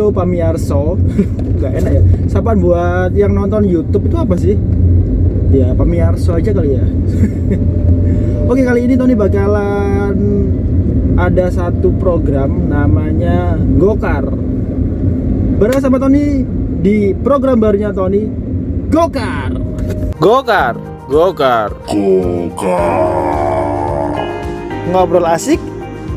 Halo pamiarso. Nggak enak ya. Sapaan buat yang nonton YouTube itu apa sih? Ya pamiarso aja kali ya. Oke, kali ini Tony bakalan ada satu program namanya Gokar. Bareng sama Tony di program barunya Tony, Gokar. Gokar, Gokar, Gokar. Ngobrol asik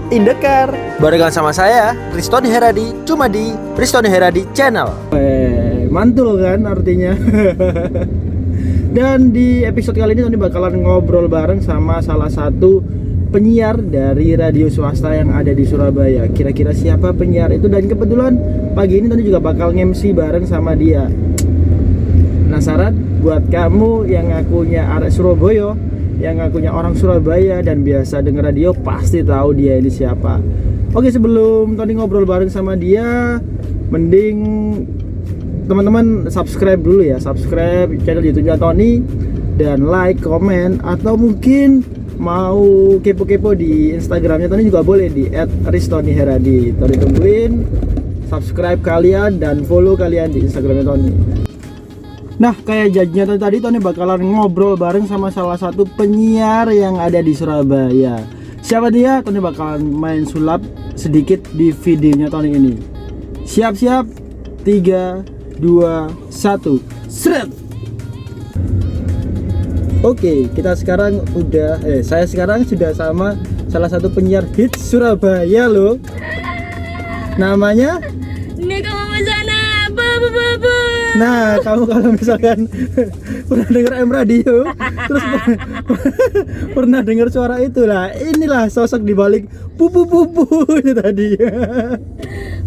in the car. Barengan sama saya, Ristoni Heradi, cuma di Ristoni Heradi Channel. Mantul kan artinya. Dan di episode kali ini Tony bakalan ngobrol bareng sama salah satu penyiar dari radio swasta yang ada di Surabaya. Kira-kira siapa penyiar itu? Dan kebetulan pagi ini Tony juga bakal nge-MC bareng sama dia. Penasaran? Buat kamu yang ngakunya arek Surabaya, yang ngakunya orang Surabaya dan biasa denger radio, pasti tahu dia ini siapa. Oke, sebelum Tony ngobrol bareng sama dia, mending teman-teman subscribe dulu ya, subscribe channel YouTube-nya Tony dan like, komen, atau mungkin mau kepo-kepo di Instagramnya Tony juga boleh di @ristoniheradi. Tony tungguin subscribe kalian dan follow kalian di Instagramnya Tony. Nah, kayak janjinya tadi Tony bakalan ngobrol bareng sama salah satu penyiar yang ada di Surabaya. Siapa dia? Tony bakalan main sulap sedikit di videonya Tony ini. Siap-siap, 3, 2, 1, seret. Oke, kita sekarang saya sekarang sudah sama salah satu penyiar hits Surabaya loh. Namanya Niko Mamasana. Babu. Nah, kamu kalau misalkan pernah dengar M Radio, terus pernah dengar suara itulah, inilah sosok di balik pupu itu tadi.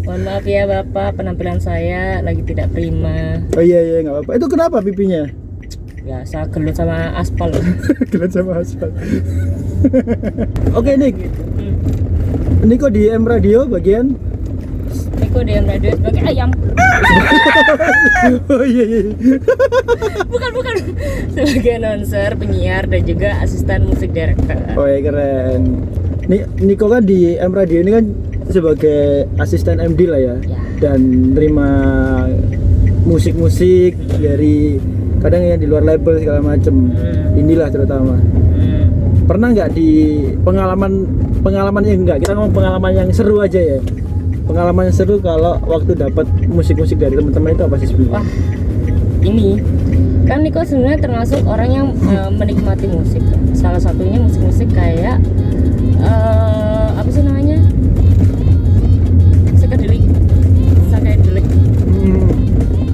Mohon maaf ya Bapak, penampilan saya lagi tidak prima. Oh iya nggak apa-apa. Itu kenapa pipinya? Biasa gelut sama aspal. Gelut sama aspal. Oke Nick, Niko di M Radio bagian Niko di radio sebagai ayam. Oh iya. Bukan. Sebagai announcer, penyiar dan juga asisten musik director. Oh iya, keren. Niko kan di M Radio ini kan sebagai asisten MD lah ya. Dan nerima musik-musik dari kadang ya di luar label segala macem. Inilah terutama. Pernah nggak di pengalaman yang enggak, kita ngomong pengalaman yang seru aja ya. Pengalaman yang seru kalau waktu dapat musik-musik dari teman-teman itu apa sih sebenarnya? Wah, ini kan Niko sebenarnya termasuk orang yang menikmati musik. Salah satunya musik-musik kayak apa sih namanya? Psychedelic.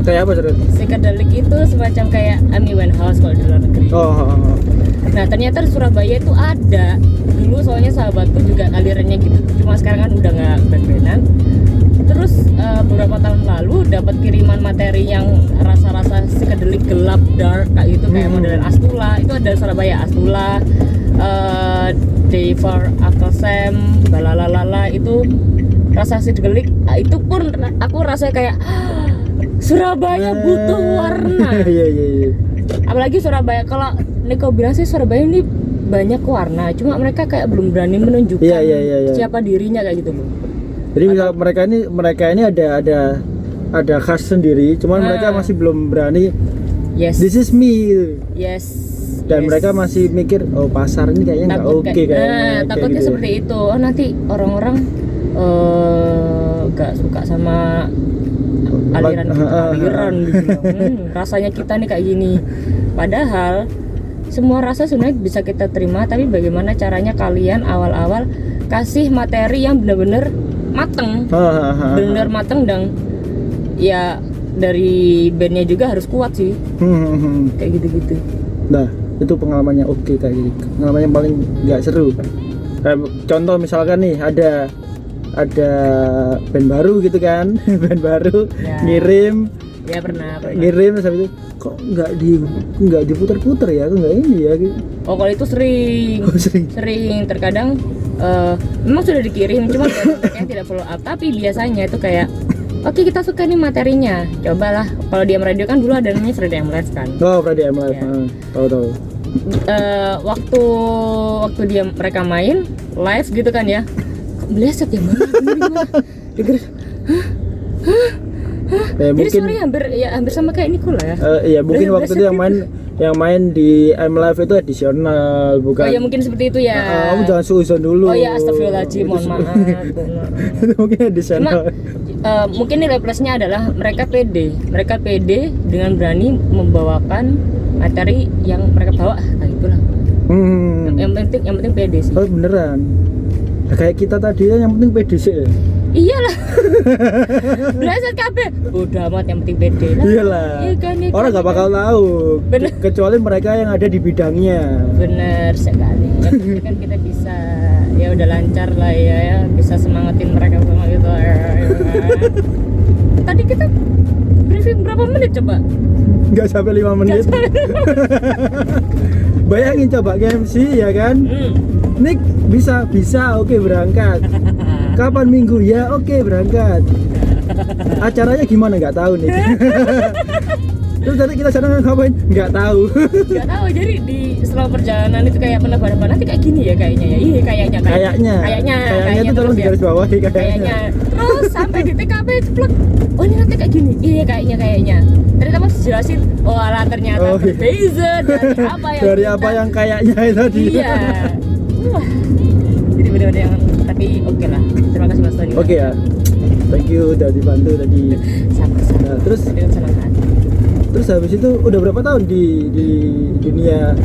Kayak apa seru? Psychedelic itu semacam kayak Amy Winehouse kalau di luar negeri. Oh. Nah, ternyata di Surabaya itu ada. Dulu soalnya sahabatku juga alirannya gitu. Cuma sekarang kan udah nggak band-bandan. Terus beberapa tahun lalu dapat kiriman materi yang rasa-rasa psychedelic gelap, dark kayak gitu, kayak modelan Astula. Itu ada di Surabaya, Astula, Day for Akasem, Balalalala, itu rasa psychedelic. Itu pun aku rasanya kayak Surabaya butuh warna. Iya. Apalagi Surabaya, kalau Niko bilang sih Surabaya ini banyak warna, cuma mereka kayak belum berani menunjukkan siapa dirinya kayak gitu loh. Jadi mereka ini ada khas sendiri, cuman mereka masih belum berani. Yes. This is me. Yes. Dan mereka masih mikir, oh pasar ini kayaknya nggak oke kayaknya. Takutnya gitu. seperti itu. Oh nanti orang-orang nggak suka sama aliran gitu. Rasanya kita nih kayak gini. Padahal semua rasa sebenarnya bisa kita terima, tapi bagaimana caranya kalian awal-awal kasih materi yang benar-benar mateng, benar-benar mateng, dan ya dari bandnya juga harus kuat sih, kayak gitu-gitu. Nah, itu pengalamannya oke kayak gitu. Pengalaman yang paling nggak seru. Contoh misalkan nih ada band baru gitu kan, band baru ngirim. Ya pernah. Ngirim terus habis itu kok nggak diputar-putar ya, kok nggak ini ya gitu. Oh kalau itu sering terkadang memang sudah dikirim, cuma yang tidak follow up. Tapi biasanya itu kayak oke, kita suka nih materinya, cobalah. Kalau di radio kan dulu ada namanya Friday M Live kan. Oh, Friday M Live. Tahu. Waktu mereka main live gitu kan ya, meleset ya mana? Dengar, Jadi mungkin suaranya hampir sama kayak Nicole ya. ya mungkin waktu itu yang main di M Live itu edisional, bukan. Oh ya mungkin seperti itu ya. Kamu jangan suuzon dulu. Oh ya, astagfirullahaladzim, mohon maaf. Itu mungkin edisional. Mungkin nilai plusnya adalah mereka pede dengan berani membawakan materi yang mereka bawa, nah itulah. Yang penting pede sih. Oh beneran. Nah, kayak kita tadi ya, yang penting pede sih. Iyalah. Belasan kabeh. Udah amat, yang penting pede lah. Iyalah. Iya kan, orang nggak bakal tahu. Bener. Kecuali mereka yang ada di bidangnya. Bener sekali. Yang penting kan kita bisa ya udah lancar lah ya, bisa semangatin mereka sama gitu. Tadi kita briefing berapa menit coba? Nggak sampai 5 menit. Bayangin coba MC ya kan. Nik bisa oke berangkat. Kapan minggu ya oke berangkat. Acaranya gimana nggak tahu nih. Terus tadi kita sana ngapain nggak tahu. Nggak tahu, jadi di selama perjalanan itu kayak penebaran nanti kayak gini ya kayaknya ya. Iya kayaknya itu tolong digaris bawahi kayaknya. Terus sampai di TKP ceplok. Oh ini nanti kayak gini. Iya kayaknya. Ternyata Mas jelasin, oh alah ternyata berbeza dari apa yang kayaknya tadi. Iya. Wah. Jadi benar-benar yang tapi oke lah. Terima kasih Mas Tony. Oke ya. Thank you udah dibantu tadi. Sama-sama. Nah, terus dengan senang hati. Terus habis itu udah berapa tahun di dunia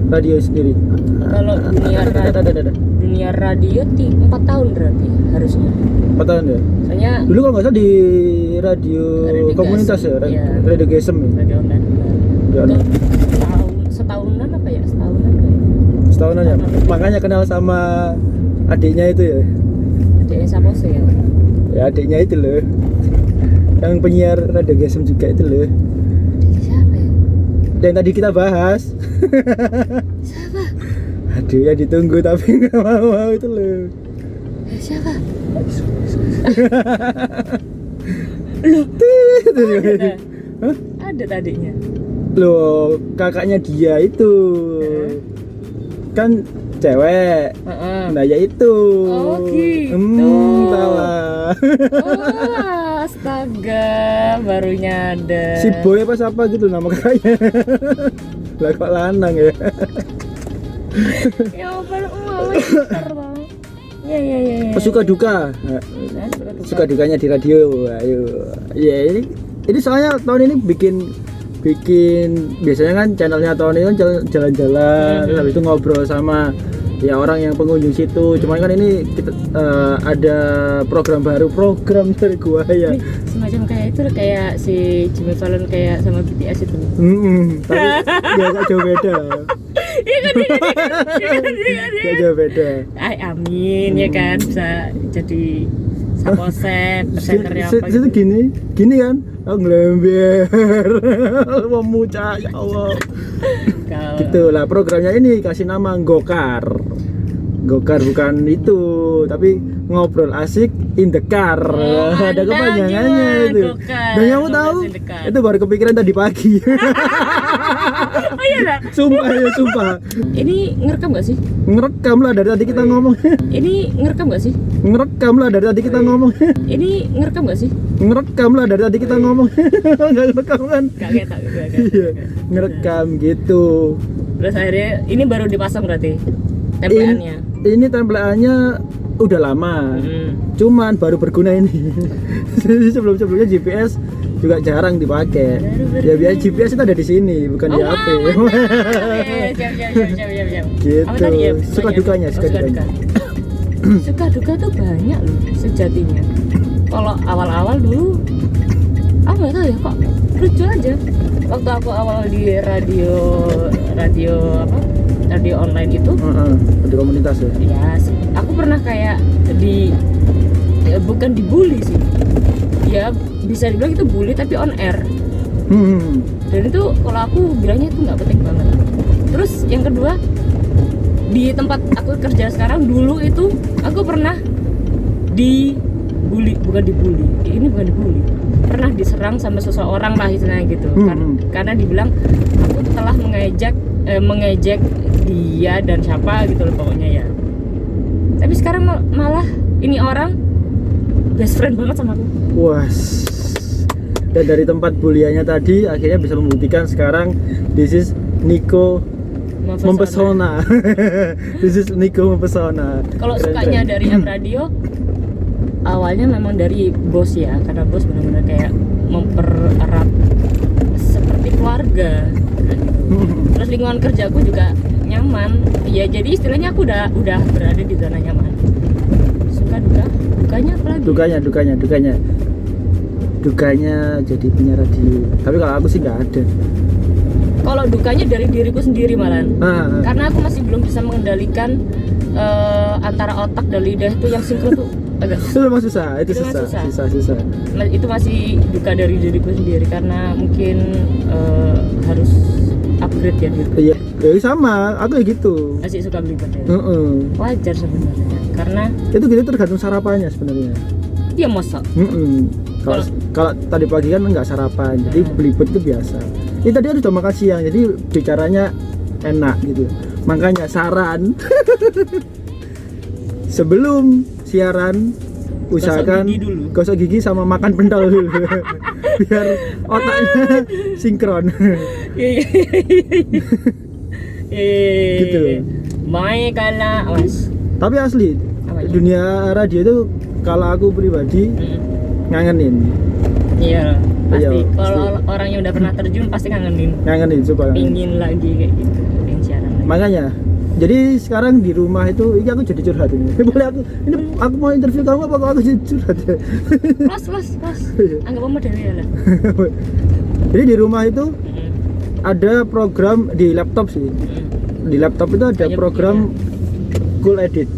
radio sendiri? Kalau dunia radio 4 tahun berarti harusnya. 4 tahun ya? Soalnya dulu kalau nggak salah di radio komunitas ya? Iya. Radio GSM ya? Radio online. Ya, Itu setahunan apa ya? Setahunan ya? Makanya kenal sama adiknya itu ya? Adiknya Sapose ya? Ya adiknya itu loh, yang penyiar radio GSM juga itu loh. Siapa ya? Yang tadi kita bahas. Siapa? Aduh ya ditunggu tapi nggak mau itu loh. Siapa? Loh, Hah? Ada tadinya. Loh, kakaknya dia itu kan cewek. Nah ya itu. Oh gitu. Salah. Oh, astaga, baru nyadar. Si Boy apa siapa gitu nama kakaknya. Lah kok lanang ya. Ya baru mau. Ya. Suka duka. Suka dukanya di radio. Ayo. Ya ini soalnya tahun ini bikin biasanya kan channelnya tahun ini kan jalan-jalan, habis itu ngobrol sama ya orang yang pengunjung situ. Cuman kan ini kita ada program baru, program dari gua ya. Ini semacam kayak itu kayak si Jimmy Fallon kayak sama BTS itu. Tapi gak jauh beda. Iya kan. Gak jauh beda. Amin ya kan, bisa jadi Saposek, presenternya apa gitu. Gini kan, ngelember, memucah ya Allah. Gitu lah programnya ini kasih nama Gokar bukan itu, tapi ngobrol asik in the car. Ada kepanjangannya itu. Dan kamu tahu itu baru kepikiran tadi pagi. Oh iya lah. Sumpah. Ini ngerekam gak sih? Ngerekam lah dari tadi kita ngomong. Ini ngerekam gak sih? Ngerekam lah dari tadi kita ngomong. Ini ngerekam gak sih? Ngerekam lah dari tadi kita ngomong. Enggak ngerekam kan? Gak. Iya, ngerekam gitu. Terus akhirnya ini baru dipasang berarti tempelannya. Ini tempelannya udah lama. Cuman baru berguna ini. Sebelumnya GPS juga jarang dipakai. Ya biar GPS itu ada di sini, bukan di HP. Siap. Gitu. Suka dukanya. Suka duka tuh banyak loh sejatinya. Kalau awal-awal dulu, aku nggak tahu ya kok lucu aja. Waktu aku awal di radio online itu, di komunitas ya. Ya, aku pernah kayak bukan dibully sih. Ya bisa dibilang itu bully tapi on air. Dan itu kalau aku bilangnya itu nggak penting banget. Terus yang kedua, di tempat aku kerja sekarang dulu itu aku pernah dibully, bukan dibully, pernah diserang sama seseorang lah istilahnya gitu. Karena dibilang aku telah mengejek dia dan siapa gitu loh pokoknya ya. Tapi sekarang malah ini orang best friend banget sama aku. Wah. Dan dari tempat buliannya tadi akhirnya bisa membuktikan sekarang this is Nico mempesona. This is Nico mempesona. Kalau Keren, sukanya keren. dari M Radio awalnya memang dari bos ya, karena bos benar-benar kayak mempererat seperti keluarga. Terus lingkungan kerjaku juga nyaman. Ya jadi istilahnya aku udah berada di zona nyaman. Suka dukanya apa lagi? Dukanya jadi penyiar radio. Tapi kalau aku sih nggak ada. Kalau dukanya dari diriku sendiri malan. Karena aku masih belum bisa mengendalikan antara otak dan lidah itu yang sinkron tuh agak Itu memang susah, itu Itu memang susah. itu masih duka dari diriku sendiri karena mungkin harus upgrade ya diriku. Iya, ya sama, aku kayak gitu. Masih suka belibet ya. Heeh. Wajar sebenarnya karena Itu gitu tergantung sarapannya sebenarnya. dia mosok. Kalau tadi pagi kan nggak sarapan, jadi belibet itu biasa. Ini tadi udah makan siang, jadi bicaranya enak gitu. Makanya saran sebelum siaran usahakan gigi dulu. gosok gigi sama makan pentol dulu biar otaknya sinkron. Iya. Gitu. Mai kala awas. Tapi asli Apanya? dunia radio itu kalau aku pribadi ngangenin Iya, pasti. Iya, Kalau orang yang udah pernah terjun pasti kangenin, coba. pingin lagi kayak gitu, pengen siaran lagi. Makanya jadi sekarang di rumah itu aku jadi curhat ini. Boleh aku mau interview kamu apa aku jadi curhat ya? Los. Anggap kamu Dewi ya lah. Jadi di rumah itu ada program di laptop sih. Di laptop itu ada Banyak program Cool Edit.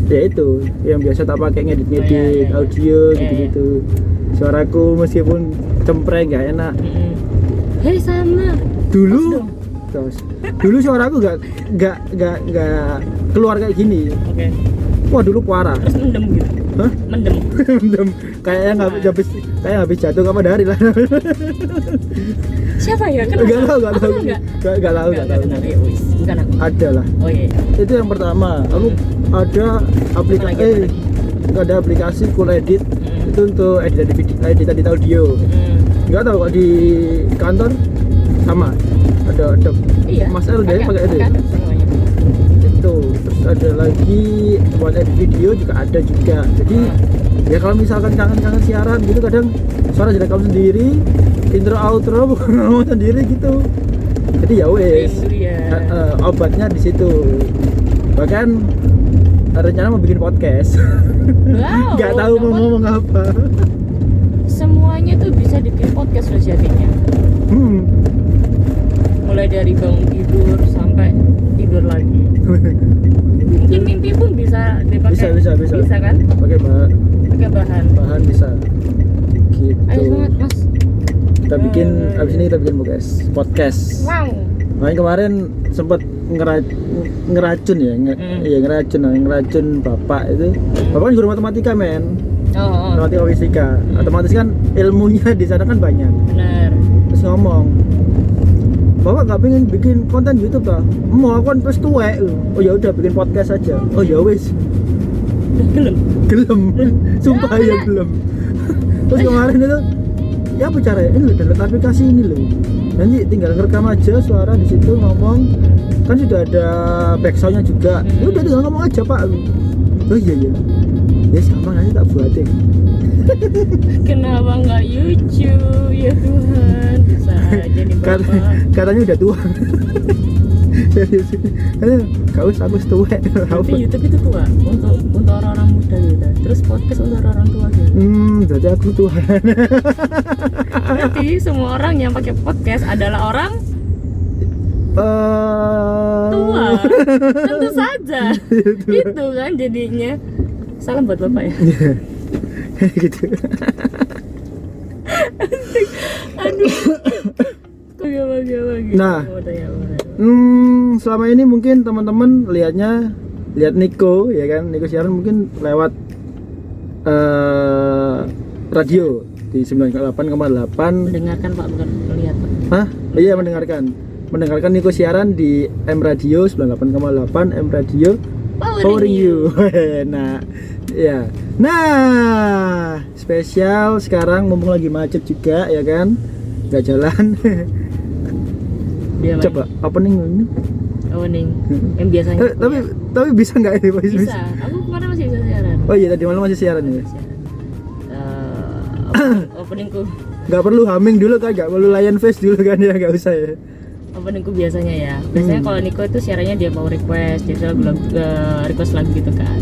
Ya itu yang biasa tak pakai ngedit iya. audio Iya, gitu-gitu. Suaraku meskipun cempreng nggak enak. Hei sama. Dulu dulu suaraku nggak keluar kayak gini. Oke. Wah dulu parah. Terus mendem gitu. Hah? Mendem. Mendem. Kayaknya nggak habis jatuh kapan dari lah. Siapa ya? Nggak tahu. Nggak tahu. Ya, wis. Bukan aku. Ada lah. Oh iya. Itu yang pertama. Aku ada aplikasi ada aplikasi Cool Edit itu untuk edit audio. Nggak tahu kok di kantor sama ada Iya. Mas L deh pakai itu. Semuanya. Itu terus ada lagi buat edit video juga ada juga. Jadi ya kalau misalkan kangen siaran gitu kadang suara direkam sendiri, intro outro bukan ngomong sendiri gitu. Jadi ya wes. Obatnya di situ. Bahkan rencana mau bikin podcast. Wow. Nggak tahu mau ngomong apa. Semuanya tuh bisa dibikin podcast loh jadinya. Mulai dari bangun tidur sampai tidur lagi. Mungkin mimpi pun bisa dipakai. Bisa kan? Pakai Pakai bahan. bisa. Gitu. Ayo semangat mas. Kita bikin abis ini kita bikin podcast. Wow. Makanya kemarin sempat ngeracun ya, ngeracun bapak itu. Bapak kan guru matematika men, Oh. matematika fisika. Otomatis kan ilmunya di sana kan banyak. Benar. Terus ngomong, bapak nggak pengen bikin konten YouTube lah? Mau aku kan terus tuwek. Oh ya udah bikin podcast aja. Oh ya wis. Gelem. Sumpah ya gelem. Terus kemarin itu ya apa caranya? Ini loh download aplikasi ini loh. Nanti tinggal ngerekam aja suara di situ ngomong. Kan sudah ada backsoundnya juga. Ya udah tinggal ngomong aja pak. Oh iya. Ya sama nanti tak buat deh. Kenapa nggak YouTube ya Tuhan? Bisa aja nih bapak. Katanya udah tua. Kau aku setua. Tapi YouTube itu tua untuk orang-orang muda gitu. Terus podcast untuk orang tua gitu. Jadi aku Tuhan. Berarti semua orang yang pakai podcast adalah orang tua. Tentu saja. Itu kan jadinya. Salam buat bapak ya. Gitu. Aduh. Bagi. Nah, selama ini mungkin teman-teman lihat Nico ya kan, Nico siaran mungkin lewat radio di 98,8. Mendengarkan Pak, bukan melihat Pak. Hah? Iya mendengarkan Nico siaran di M Radio 98,8 M Radio Powering You. Nah, ya. Nah, spesial sekarang mumpung lagi macet juga ya kan, nggak jalan. Dia main. Coba opening ini. Opening yang biasanya Tapi bisa nggak ini? bisa. Aku kemarin masih bisa siaran. Oh iya, tadi malam masih siaran ya. Openingku Nggak perlu humming dulu kan, nggak perlu lion face dulu kan ya, nggak usah ya. openingku biasanya ya. Biasanya kalau Niko itu siarannya dia mau request, jadi lagu request lagu gitu kan.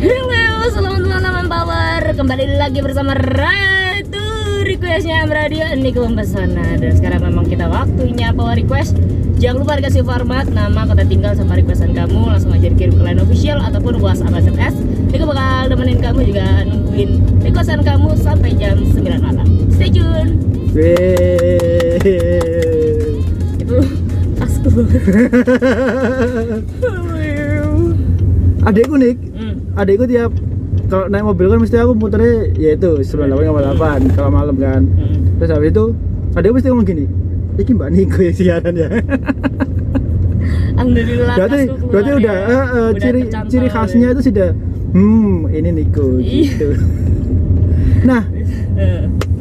Halo, selamat malam Power. Kembali lagi bersama Ratu Requestnya Radio Niko Mempesona. Dan sekarang memang kita waktunya Power Request. Jangan lupa dikasih format, nama, kota tinggal, sama requestan kamu. Langsung aja dikirim ke line official ataupun WhatsApp SMS. Niko bakal nemenin kamu juga, nungguin requestan kamu sampai jam 9 malam. Stay tune. Itu tasku banget. Adekku nih, adekku tiap kalau naik mobil kan mesti aku muternya yaitu 98,8 kalau malam kan. Terus habis itu adekku mesti ngomong gini, "Iki Mbak Niko yang siaran ya." Alhamdulillah. Berarti udah ciri khasnya itu sudah ini Niko gitu. Nah,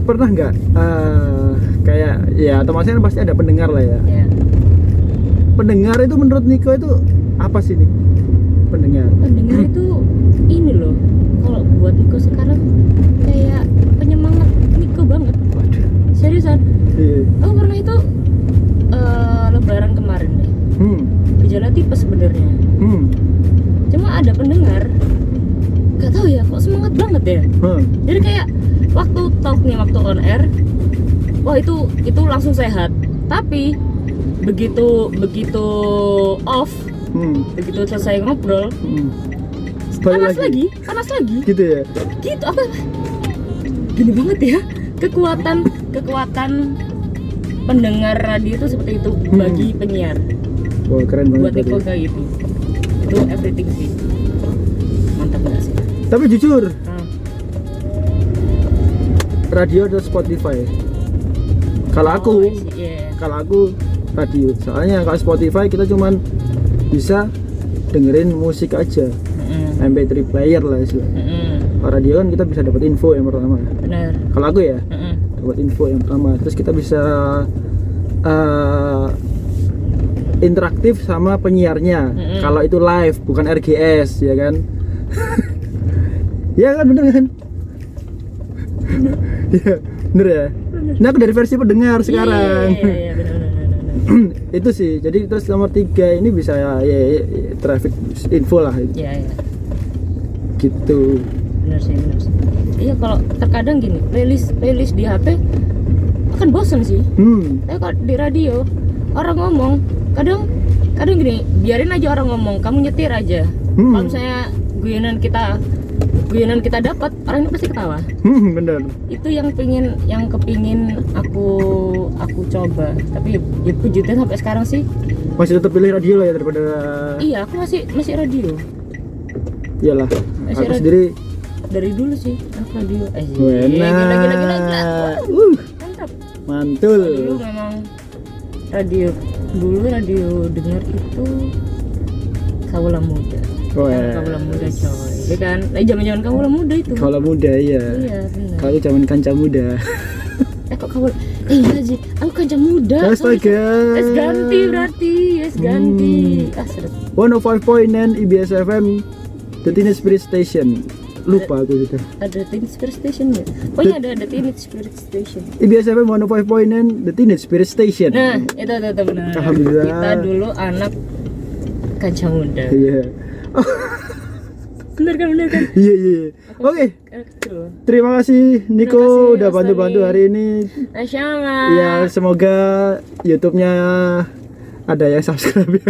pernah nggak kayak ya otomatis kan pasti ada pendengar lah ya. Pendengar itu menurut Niko itu apa sih nih? Pendengar itu ini loh, kalau buat Niko sekarang kayak penyemangat Niko banget. Seriusan. Aku pernah itu lebaran kemarin deh, gejala tipes sebenarnya. Cuma ada pendengar, nggak tahu ya kok semangat banget ya. Jadi kayak waktu talk nih, waktu on air, wah itu langsung sehat. Tapi begitu off, begitu selesai ngobrol, panas lagi gitu ya. Gitu apa? Gini banget ya, kekuatan pendengar radio itu seperti itu bagi penyiar. Wah, keren banget. Buat Niko kayak gitu, itu everything sih. Mantap banget sih. Tapi jujur, radio atau Spotify? Kalau aku radio. Soalnya kalau Spotify kita cuman bisa dengerin musik aja, MP3 player lah istilahnya. Kalau radio kan kita bisa dapat info yang pertama. Benar. Kalau aku ya, dapat info yang pertama. Terus kita bisa interaktif sama penyiarnya. Kalau itu live, bukan RGS ya kan? Ya kan, bener kan? Ya, bener ya. Ini aku dari versi pendengar sekarang. Iya, benar. Itu sih. Jadi terus nomor 3 ini bisa ya traffic info lah itu. Iya. Gitu. Benar sih. Iya, kalau terkadang gini, playlist di HP akan bosan sih. Tapi kalau di radio orang ngomong, kadang gini, biarin aja orang ngomong, kamu nyetir aja. Kalau misalnya guyonan kita dapat, orang itu pasti ketawa. Bener. Itu yang kepingin aku coba. Tapi ya puji Tuhan sampai sekarang sih Masih tetap pilih radio lah ya daripada. iya, aku masih radio. Iyalah. Masih Aku radio. sendiri Dari dulu sih aku radio. Gila. Mantap. Mantul. Dulu memang radio dengar itu Kaula Muda. Kaula Muda coy. Ya kan? Zaman Kaula Muda itu. Kaula Muda iya. Iya, benar. Kalau zaman Kanca Muda. Kok Kaula? Iya sih, aku Kanca Muda. Astaga. Ganti berarti. Ganti. Seret. 105.9 IBS FM, The Teenage Spirit Station. Lupa aku sudah. Ada Teenage Spirit Station ya? Pokoknya ada Teenage Spirit Station. IBS FM 105.9 The Teenage Spirit Station. Nah, itu benar. Alhamdulillah. Kita dulu anak Kanca Muda. Iya. Bener kan? Iya. Oke. Terima kasih Niko udah bantu-bantu hari ini. Nasional. Ya, semoga YouTube-nya ada yang subscribe ya.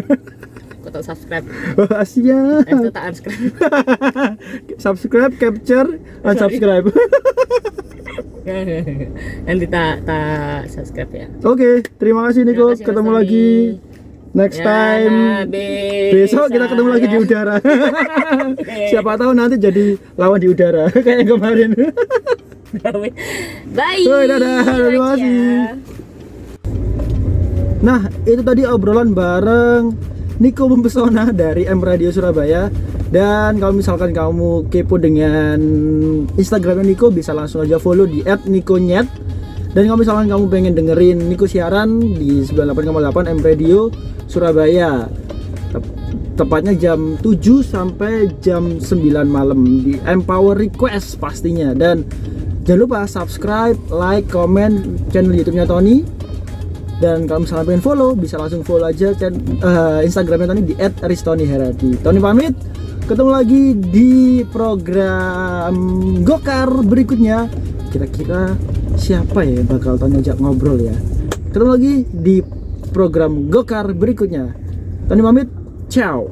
Kok tak subscribe? Wah, siap. Itu tak unsubscribe. Subscribe, capture, unsubscribe. Nanti tak subscribe ya. Oke, terima kasih Niko. Terima kasih, Ketemu Mas lagi next time. Besok kita ketemu lagi di udara. Siapa tahu nanti jadi lawan di udara kayak yang kemarin. Bye. Dadah, terima kasih. Nah, itu tadi obrolan bareng Niko Mempesona dari M Radio Surabaya. Dan kalau misalkan kamu kepo dengan Instagramnya Niko, bisa langsung aja follow di @nikonyet. Dan kalau misalkan kamu pengen dengerin Niko siaran di 98,8 M Radio Surabaya, tepatnya jam 7 sampai jam 9 malam di Empower Request pastinya. Dan jangan lupa subscribe, like, komen channel YouTube-nya Tony. Dan kalau misalnya pengen follow, bisa langsung follow aja Instagramnya Tony di @ristonyheradi. Tony pamit, ketemu lagi di program Gokar berikutnya. Kira-kira siapa ya yang bakal Tony ajak ngobrol ya? Ketemu lagi di program Gokar berikutnya. Tony pamit, ciao.